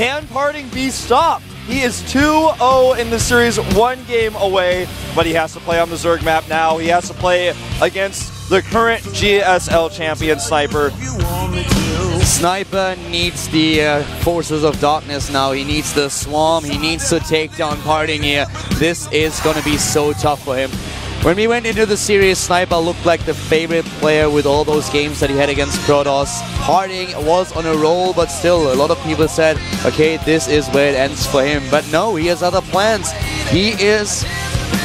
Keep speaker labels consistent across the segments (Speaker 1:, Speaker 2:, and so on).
Speaker 1: Can Parting be stopped? He is 2-0 in the series, 1 game away, but he has to play on the Zerg map now. He has to play against the current GSL champion, Sniper.
Speaker 2: Sniper needs the Forces of Darkness now. He needs the Swarm. He needs to take down Parting here. This is going to be so tough for him. When we went into the series, Sniper looked like the favorite player with all those games that he had against Protoss. Parting was on a roll, but still, a lot of people said, okay, this is where it ends for him. But no, he has other plans. He is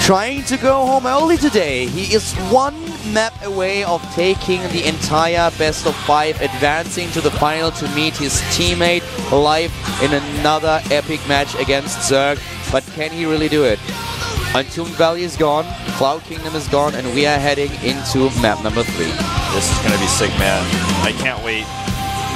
Speaker 2: trying to go home early today. He is 1 map away of taking the entire best of 5, advancing to the final to meet his teammate live in another epic match against Zerg. But can he really do it? Entombed Valley is gone, Cloud Kingdom is gone, and we are heading into map number 3.
Speaker 1: This is going to be sick, man. I can't wait.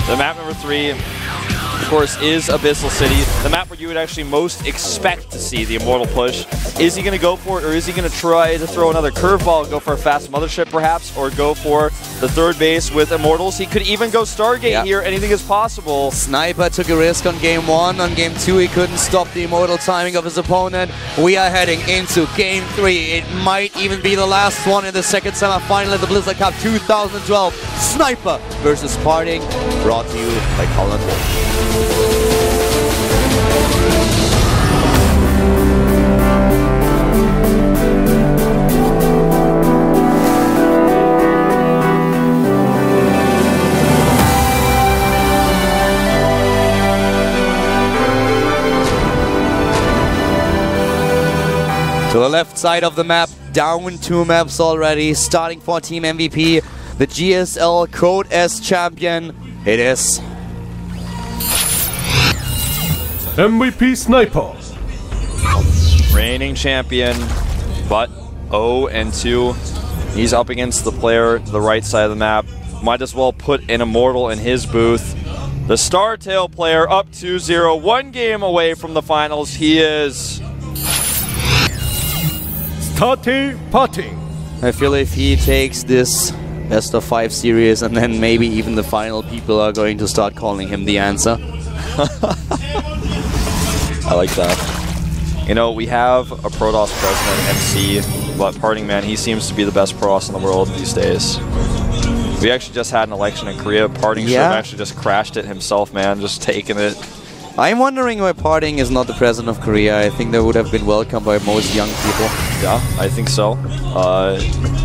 Speaker 1: The map number 3, of course, is Abyssal City. The map where you would actually most expect to see the Immortal push. Is he going to go for it, or is he going to try to throw another curveball, go for a fast Mothership perhaps, or go for the 3rd base with Immortals? He could even go Stargate here. Anything is possible.
Speaker 2: Sniper took a risk on game 1. On game 2, he couldn't stop the Immortal timing of his opponent. We are heading into game 3. It might even be the last one in the second semi-final of the Blizzard Cup 2012. Sniper versus Parting, brought to you by Colin Wolf. To the left side of the map, down 2 maps already, starting for Team MVP, the GSL Code S champion, it is
Speaker 3: MVP Sniper.
Speaker 1: Reigning champion, but 0-2. He's up against the player to the right side of the map. Might as well put an Immortal in his booth. The StarTale player up 2-0, 1 game away from the finals. He is
Speaker 3: StarTale Parting.
Speaker 2: I feel if he takes this best of 5 series and then maybe even the final, people are going to start calling him the answer.
Speaker 1: I like that. You know, we have a Protoss president, MC, but Parting, man, he seems to be the best Protoss in the world these days. We actually just had an election in Korea. Parting should have actually just crashed it himself, man, just taking it.
Speaker 2: I'm wondering why Parting is not the president of Korea. I think that would have been welcomed by most young people.
Speaker 1: Yeah, I think so.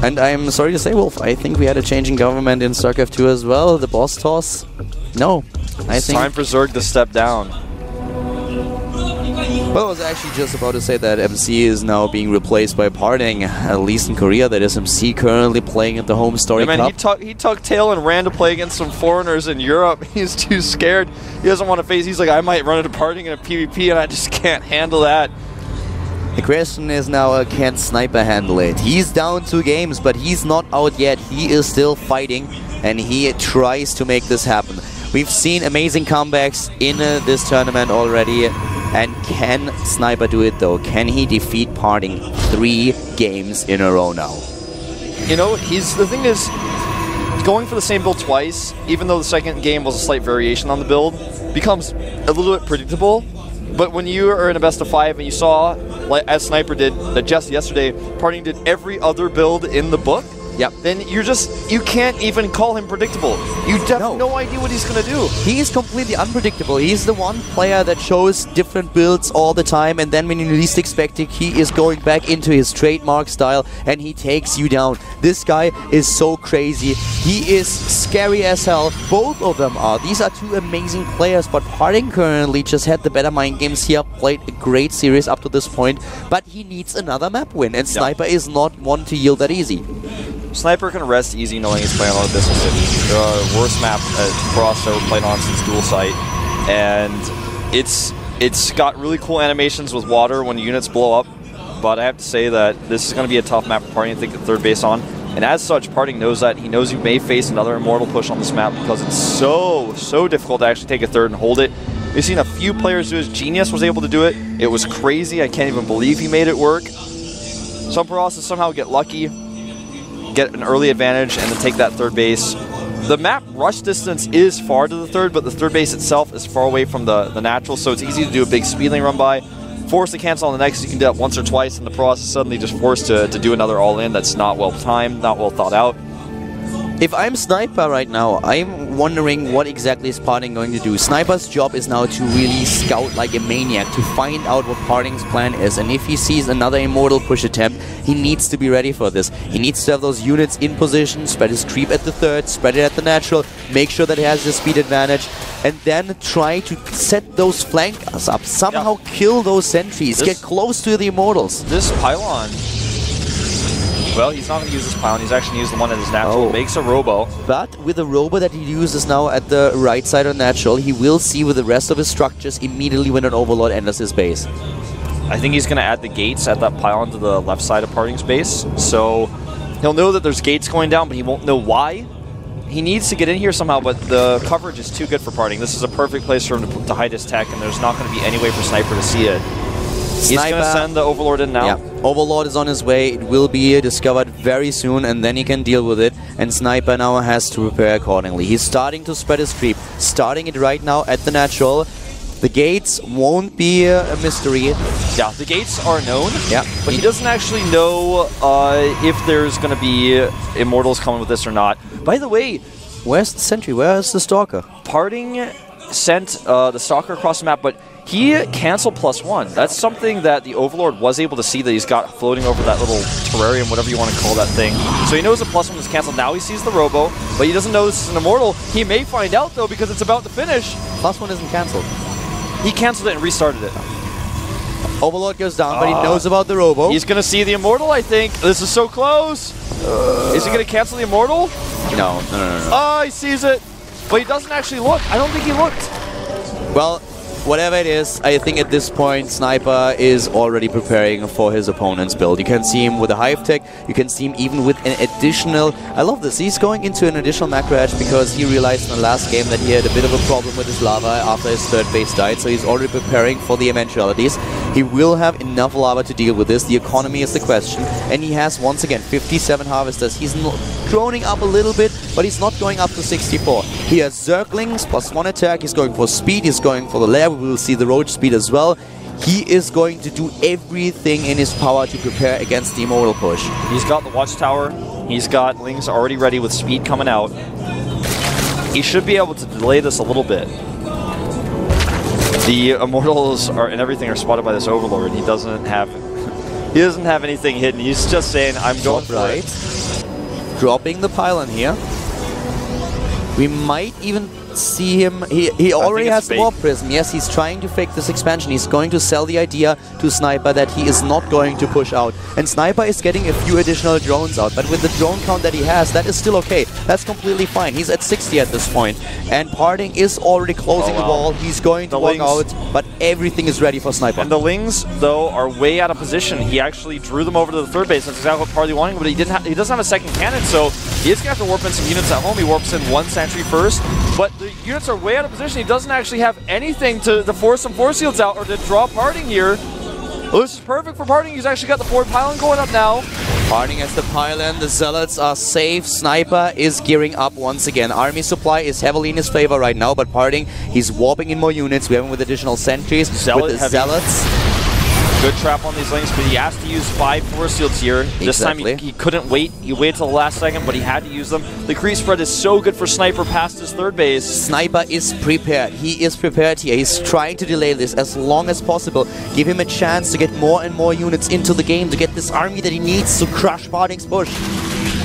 Speaker 2: And I'm sorry to say, Wolf, I think we had a change in government in StarCraft 2 as well. The boss toss. No.
Speaker 1: It's time for Zerg to step down.
Speaker 2: Well, I was actually just about to say that MC is now being replaced by Parting, at least in Korea. That is MC currently playing at the home story
Speaker 1: Cup.
Speaker 2: He
Speaker 1: tucked tail and ran to play against some foreigners in Europe. He's too scared. He doesn't want to face. He's like, I might run into Parting in a PvP, and I just can't handle that.
Speaker 2: The question is now, can Sniper handle it? He's down 2 games, but he's not out yet. He is still fighting, and he tries to make this happen. We've seen amazing comebacks in this tournament already. And can Sniper do it though? Can he defeat Parting 3 games in a row now?
Speaker 1: You know, the thing is, going for the same build twice, even though the second game was a slight variation on the build, becomes a little bit predictable. But when you are in a best of 5 and you saw, like as Sniper did just yesterday, Parting did every other build in the book, then you can't even call him predictable. You have no idea what he's going to do.
Speaker 2: He is completely unpredictable. He's the one player that shows different builds all the time, and then when you least expect it, he is going back into his trademark style, and he takes you down. This guy is so crazy. He is scary as hell. Both of them are. These are 2 amazing players, but Parting currently just had the better mind games here, played a great series up to this point, but he needs another map win, and Sniper is not one to yield that easy.
Speaker 1: Sniper can rest easy knowing he's playing on Abyssal City. The worst map Frost ever played on since Dual Sight. And it's got really cool animations with water when units blow up. But I have to say that this is going to be a tough map for Parting to take the 3rd base on. And as such, Parting knows that. He knows you may face another Immortal push on this map because it's so difficult to actually take a 3rd and hold it. We've seen a few players do it. Genius was able to do it. It was crazy. I can't even believe he made it work. Some Protoss somehow get lucky, get an early advantage, and then take that 3rd base. the map rush distance is far to the third, but the third base itself is far away from the natural, so it's easy to do a big speed lane run by. Forced to cancel on the next, you can do that once or twice in the process, suddenly just forced to do another all-in that's not well timed, not well thought out.
Speaker 2: If I'm Sniper right now, I'm wondering what exactly is Parting going to do. Sniper's job is now to really scout like a maniac, to find out what Parting's plan is, and if he sees another Immortal push attempt, he needs to be ready for this. He needs to have those units in position, spread his creep at the third, spread it at the natural, make sure that he has the speed advantage, and then try to set those flankers up, somehow kill those sentries, get close to the Immortals.
Speaker 1: This pylon... Well, he's not going to use this pylon, he's actually going to use the one that is natural. Makes a robo.
Speaker 2: But with the robo that he uses now at the right side of natural, he will see with the rest of his structures immediately when an Overlord enters his base.
Speaker 1: I think he's going to add the gates at that pylon to the left side of Parting's base. So he'll know that there's gates going down, but he won't know why. He needs to get in here somehow, but the coverage is too good for Parting. This is a perfect place for him to hide his tech, and there's not going to be any way for Sniper to see it. He's going to send the Overlord in now.
Speaker 2: Yeah, Overlord is on his way. It will be discovered very soon, and then he can deal with it. And Sniper now has to prepare accordingly. He's starting to spread his creep, starting it right now at the natural. The gates won't be a mystery.
Speaker 1: Yeah, the gates are known.
Speaker 2: Yeah,
Speaker 1: but he doesn't actually know if there's going to be Immortals coming with this or not. By the way,
Speaker 2: where's the sentry? Where's the Stalker?
Speaker 1: Parting sent the Stalker across the map, but he canceled +1. That's something that the Overlord was able to see that he's got floating over that little terrarium, whatever you want to call that thing. So he knows the +1 is canceled. Now he sees the robo, but he doesn't know this is an Immortal. He may find out, though, because it's about to finish.
Speaker 2: +1 isn't canceled.
Speaker 1: He canceled it and restarted it.
Speaker 2: Overlord goes down, but he knows about the robo.
Speaker 1: He's going to see the Immortal, I think. This is so close. Is he going to cancel the Immortal?
Speaker 2: No.
Speaker 1: Oh, he sees it. But he doesn't actually look. I don't think he looked.
Speaker 2: Well, whatever it is, I think at this point Sniper is already preparing for his opponent's build. You can see him with a Hive Tech, you can see him even with an additional... I love this, he's going into an additional macro edge because he realized in the last game that he had a bit of a problem with his lava after his third base died, so he's already preparing for the eventualities. He will have enough lava to deal with this, the economy is the question, and he has once again 57 harvesters. He's droning up a little bit, but he's not going up to 64. He has Zerglings, +1 attack, he's going for speed, he's going for the lair. We will see the roach speed as well. He is going to do everything in his power to prepare against the Immortal push.
Speaker 1: He's got the Watchtower. He's got Lings already ready with speed coming out. He should be able to delay this a little bit. The Immortals are and everything are spotted by this Overlord. He doesn't have anything hidden. He's just saying, I'm going for it.
Speaker 2: Dropping the pylon here. We might even see him. He already has the Warp Prism. Yes, he's trying to fake this expansion. He's going to sell the idea to Sniper that he is not going to push out. And Sniper is getting a few additional drones out. But with the drone count that he has, that is still okay. That's completely fine. He's at 60 at this point. And Parting is already closing the wall. He's going to walk out. But everything is ready for Sniper.
Speaker 1: And the Lings, though, are way out of position. He actually drew them over to the third base. That's exactly what Party wanted. But he doesn't have a second cannon, so he is going to have to warp in some units at home. He warps in one sentry first. But the units are way out of position. He doesn't actually have anything to force some force shields out or to draw Parting here. Well, this is perfect for Parting. He's actually got the forward pylon going up now.
Speaker 2: Parting has the pylon. The Zealots are safe. Sniper is gearing up once again. Army supply is heavily in his favor right now, but Parting, he's warping in more units. We have him with additional sentries. With the Zealots.
Speaker 1: Good trap on these Lings, but he has to use 5 force shields here. This time he couldn't wait. He waited till the last second, but he had to use them. The creep spread is so good for Sniper past his third base.
Speaker 2: Sniper is prepared. He is prepared here. He's trying to delay this as long as possible. Give him a chance to get more and more units into the game to get this army that he needs to crush Parting's push.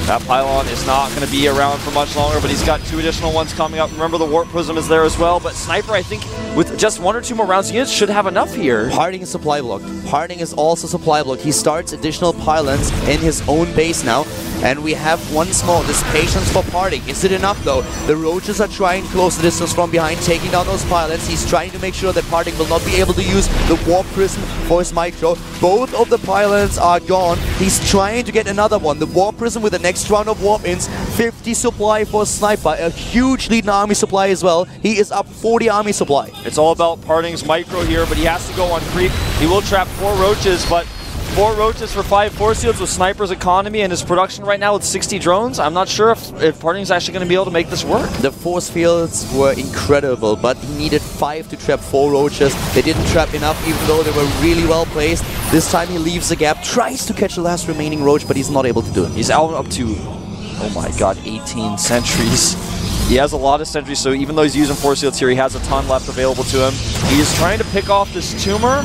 Speaker 1: That pylon is not going to be around for much longer, but he's got 2 additional ones coming up. Remember, the Warp Prism is there as well, but Sniper, I think, with just 1 or 2 more rounds, units should have enough here.
Speaker 2: Parting is supply blocked. Parting is also supply blocked. He starts additional pylons in his own base now, and we have once more this patience for Parting. Is it enough, though? The Roaches are trying to close the distance from behind, taking down those pylons. He's trying to make sure that Parting will not be able to use the Warp Prism for his micro. Both of the pylons are gone. He's trying to get another one. The Warp Prism with the next round of warp-ins. 50 supply for Sniper. A huge lead in army supply as well. He is up 40 army supply.
Speaker 1: It's all about Parting's micro here, but he has to go on creep. He will trap 4 Roaches, but 4 roaches for 5 force fields with Sniper's economy and his production right now with 60 drones. I'm not sure if Parting's actually going to be able to make this work.
Speaker 2: The force fields were incredible, but he needed 5 to trap 4 roaches. They didn't trap enough, even though they were really well placed. This time he leaves the gap, tries to catch the last remaining roach, but he's not able to do it.
Speaker 1: He's out up to, oh my god, 18 sentries. He has a lot of sentries, so even though he's using force fields here, he has a ton left available to him. He's trying to pick off this tumor.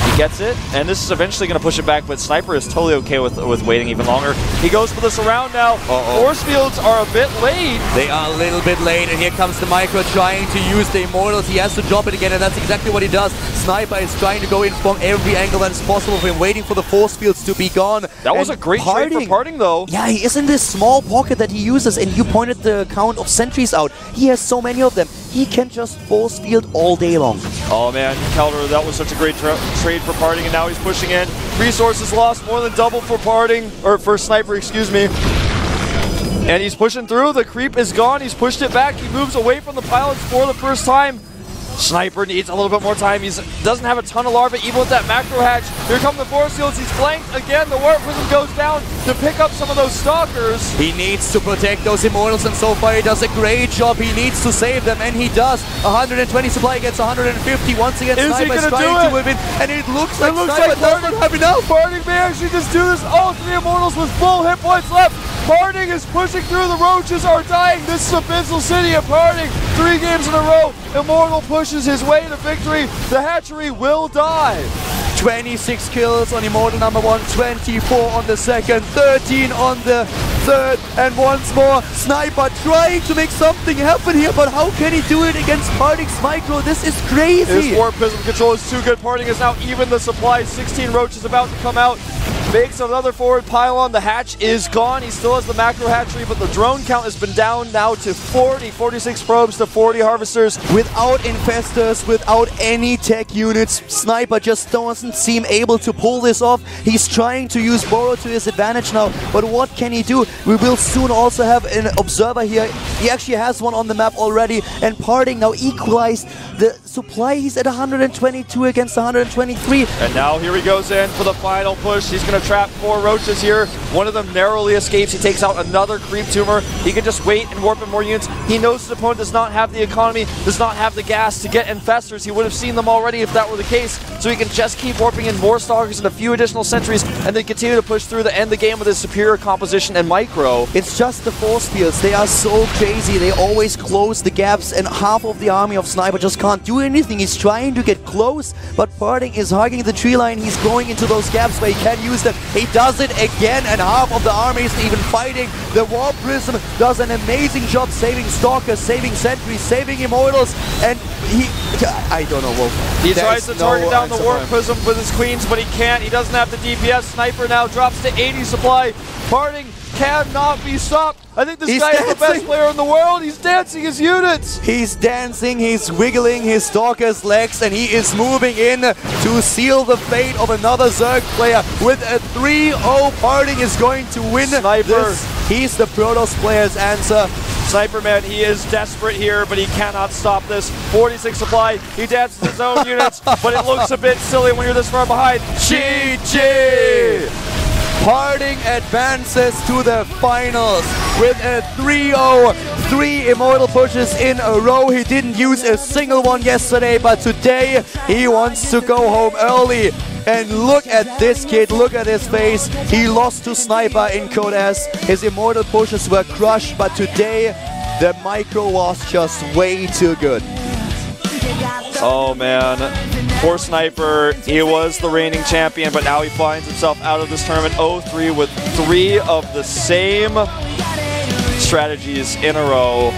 Speaker 1: He gets it, and this is eventually going to push it back, but Sniper is totally okay with waiting even longer. He goes for this around now. Force fields are a bit late.
Speaker 2: They are a little bit late, and here comes the Micro trying to use the Immortals. He has to drop it again, and that's exactly what he does. Sniper is trying to go in from every angle that is possible for him, waiting for the force fields to be gone.
Speaker 1: That was a great trade for Parting, though.
Speaker 2: Yeah, he is in this small pocket that he uses, and you pointed the count of sentries out. He has so many of them. He can just force field all day long.
Speaker 1: Oh man, Kelder, that was such a great trade for Parting, and now he's pushing in. Resources lost, more than double for Parting, or for Sniper, excuse me. And he's pushing through, the creep is gone, he's pushed it back, he moves away from the pilots for the first time. Sniper needs a little bit more time. He doesn't have a ton of larvae, even with that macro hatch. Here come the force fields. He's flanked again. The warp prism goes down to pick up some of those stalkers.
Speaker 2: He needs to protect those Immortals, and so far he does a great job. He needs to save them, and he does. 120 supply gets 150. Once again, Sniper is trying to win, and it looks like Sniper doesn't have enough.
Speaker 1: Parting may actually just do this. All 3 Immortals with full hit points left. Parting is pushing through. The roaches are dying. This is Abyssal City of Parting. 3 games in a row. Immortal pushes his way to victory. The hatchery will die.
Speaker 2: 26 kills on Immortal number 1, 24 on the second, 13 on the third, and once more, Sniper trying to make something happen here, but how can he do it against Parting's Micro? This is crazy!
Speaker 1: His warp prism control is too good. Parting is now even the supply. 16 roaches about to come out. Makes another forward pylon. The hatch is gone. He still has the macro hatchery, but the drone count has been down now to 46 probes to 40 harvesters.
Speaker 2: Without infestors, without any tech units, Sniper just doesn't seem able to pull this off. He's trying to use Burrow to his advantage now, but what can he do? We will soon also have an observer here. He actually has one on the map already, and Parting now equalized the supply. He's at 122 against 123.
Speaker 1: And now here he goes in for the final push. He's going to trap 4 roaches here. One of them narrowly escapes. He takes out another creep tumor. He can just wait and warp in more units. He knows his opponent does not have the economy, does not have the gas to get infestors. He would have seen them already if that were the case. So he can just keep warping in more stalkers and a few additional sentries, and then continue to push through to end the game with his superior composition and micro.
Speaker 2: It's just the force fields. They are so crazy. They always close the gaps, and half of the army of Sniper just can't do anything. He's trying to get close, but Parting is hugging the tree line. He's going into those gaps where he can use them. He does it again, and half of the army is even fighting. The Warp Prism does an amazing job saving Stalkers, saving Sentries, saving Immortals, and I don't know.
Speaker 1: He tries to target down the Warp Prism with his Queens, but he can't. He doesn't have the DPS. Sniper now drops to 80 supply. Parting cannot be stopped. I think this guy is the best player in the world. He's dancing his units.
Speaker 2: He's dancing, he's wiggling his Stalker's legs, and he is moving in to seal the fate of another Zerg player. With a 3-0, Parting is going to win this. He's the Protoss player's answer.
Speaker 1: Sniper man, he is desperate here, but he cannot stop this. 46 supply, he dances his own units, but it looks a bit silly when you're this far behind. GG!
Speaker 2: Parting advances to the finals with a 3-0, 3 Immortal pushes in a row. He didn't use a single one yesterday, but today he wants to go home early. And look at this kid, look at his face. He lost to Sniper in Code S. His Immortal pushes were crushed, but today the Micro was just way too good.
Speaker 1: Oh man, poor Sniper, he was the reigning champion, but now he finds himself out of this tournament 0-3 with 3 of the same strategies in a row.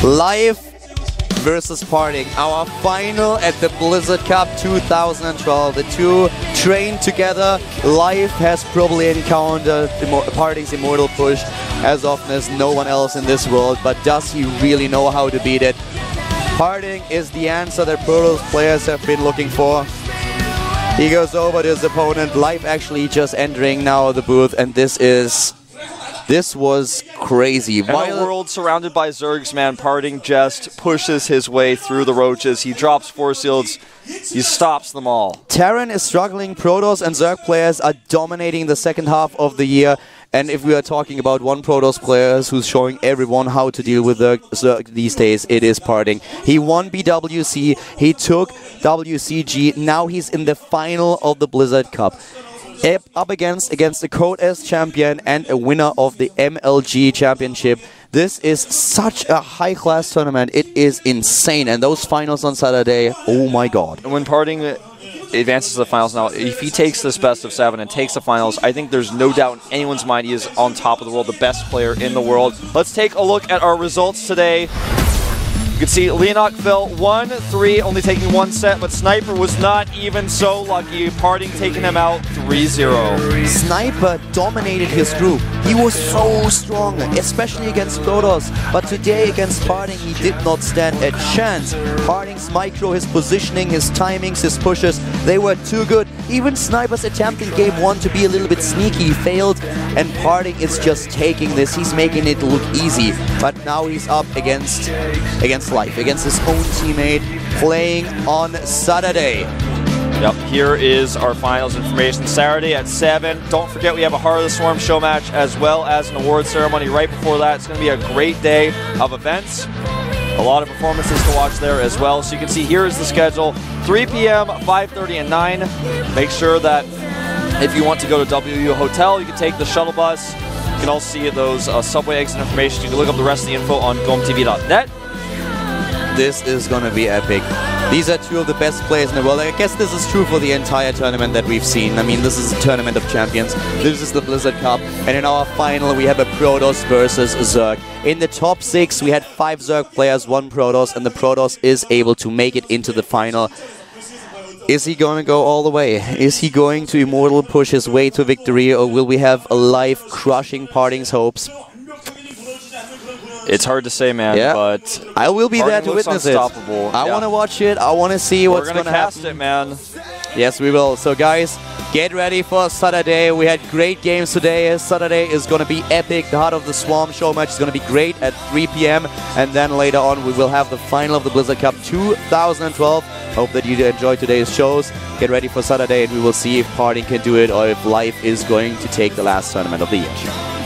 Speaker 2: Life versus Parting, our final at the Blizzard Cup 2012. The two trained together. Life has probably encountered Parting's Immortal push as often as no one else in this world, but does he really know how to beat it? Parting is the answer that Protoss players have been looking for. He goes over to his opponent. Life actually just entering now the booth, and this is This was crazy.
Speaker 1: In a world surrounded by Zergs, man, Parting just pushes his way through the roaches. He drops force fields. He stops them all.
Speaker 2: Terran is struggling. Protoss and Zerg players are dominating the second half of the year. And if we are talking about one Protoss player who's showing everyone how to deal with Zerg these days, it is Parting. He won BWC. He took WCG. Now he's in the final of the Blizzard Cup. Up against the Code S champion and a winner of the MLG championship. This is such a high-class tournament. It is insane. And those finals on Saturday, oh my god.
Speaker 1: When Parting advances to the finals now, if he takes this best of 7 and takes the finals, I think there's no doubt in anyone's mind he is on top of the world, the best player in the world. Let's take a look at our results today. You can see Leonok fell 1-3, only taking one set, but Sniper was not even so lucky. Parting taking him out 3-0.
Speaker 2: Sniper dominated his group. He was so strong, especially against Protoss. But today against Parting, he did not stand a chance. Parting's micro, his positioning, his timings, his pushes, they were too good. Even Sniper's attempt in game 1 to be a little bit sneaky failed. And Parting is just taking this. He's making it look easy. But now he's up against life, against his own teammate, playing on Saturday.
Speaker 1: Yep, here is our finals information. Saturday at 7. Don't forget we have a Heart of the Swarm show match as well as an award ceremony right before that. It's going to be a great day of events. A lot of performances to watch there as well. So you can see here is the schedule. 3 p.m., 5:30, and 9. Make sure that if you want to go to WU Hotel, you can take the shuttle bus. You can also see those subway exit information. You can look up the rest of the info on gomtv.net.
Speaker 2: This is going to be epic. These are two of the best players in the world. I guess this is true for the entire tournament that we've seen. I mean, this is a tournament of champions. This is the Blizzard Cup. And in our final, we have a Protoss versus Zerg. In the top 6, we had 5 Zerg players, 1 Protoss, and the Protoss is able to make it into the final. Is he going to go all the way? Is he going to Immortal push his way to victory, or will we have a life crushing Parting's hopes?
Speaker 1: It's hard to say, man, but
Speaker 2: I will be there to witness it. I want to watch it. I want to see what's going to happen.
Speaker 1: We're going to cast it, man.
Speaker 2: Yes, we will. So, guys, get ready for Saturday. We had great games today. Saturday is going to be epic. The Heart of the Swarm show match is going to be great at 3 p.m. And then later on, we will have the final of the Blizzard Cup 2012. Hope that you enjoyed today's shows. Get ready for Saturday, and we will see if Parting can do it or if Life is going to take the last tournament of the year.